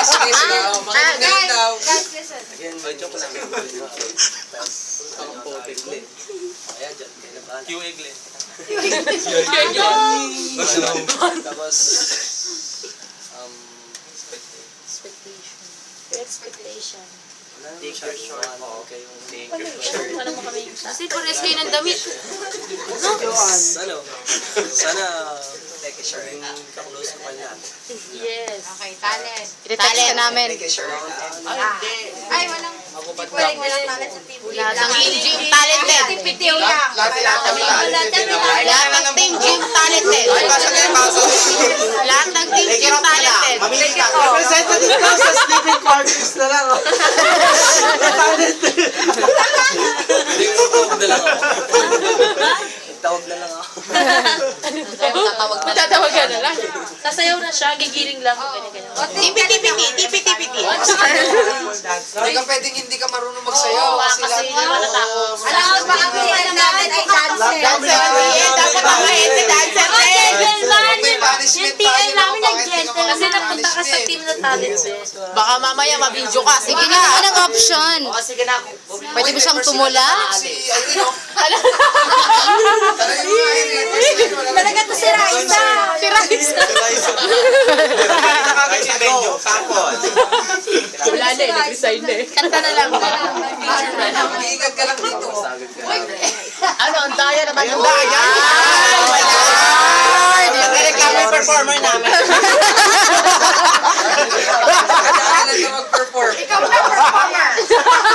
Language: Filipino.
Sige, sige. Makinig daw. Guys, listen. Again, joke lang. Ayan, dyan. QA Glenn. Tapos, Expectation. take your short. Okay, yung take your Ano short. mo kami yung Kasi pares kayo ng damit. Ano? Sana, take a short. Yung kaklose ko pa niya. Yes. Okay, talent. Itetext ka namin. Take a short. Ay, walang. Walang talent sa team. Lahat ng Team Gym talented. Pitiw lang. Lahat ng Team Gym talented. Lahat ng Team Gym talented. Representative ka sa sleeping quarters na lang. Tawag na lang ako. Tatawagan na lang. Sasayaw na siya, gigiling lang. Ganyan-ganyan. Tipiti-piti. Hindi ka pwedeng hindi ka marunong magsayaw. Kasi Kasi lahat wala tao. Alam mo ba, ang ilan namin ay dancer. Dapat mga ete dancer din. may punishment tayo. namin Bakit nag-gentle. hindi ka Kasi napunta ka sa punishment? team na talent. Baka mamaya mabidyo ka. Sige nga, anong option? Sige na. Pwede mo siyang tumula? Si, ano, talagang mga Henry. Talaga to si Raisa. Si Raisa. Nakakaisabenyo. Tapos. Wala na, nag-resign na eh. Kanta na lang. Mag-iingat ka lang dito. Ano, ang daya naman. Ang daya! Wala! Nagreklamo yung performer namin.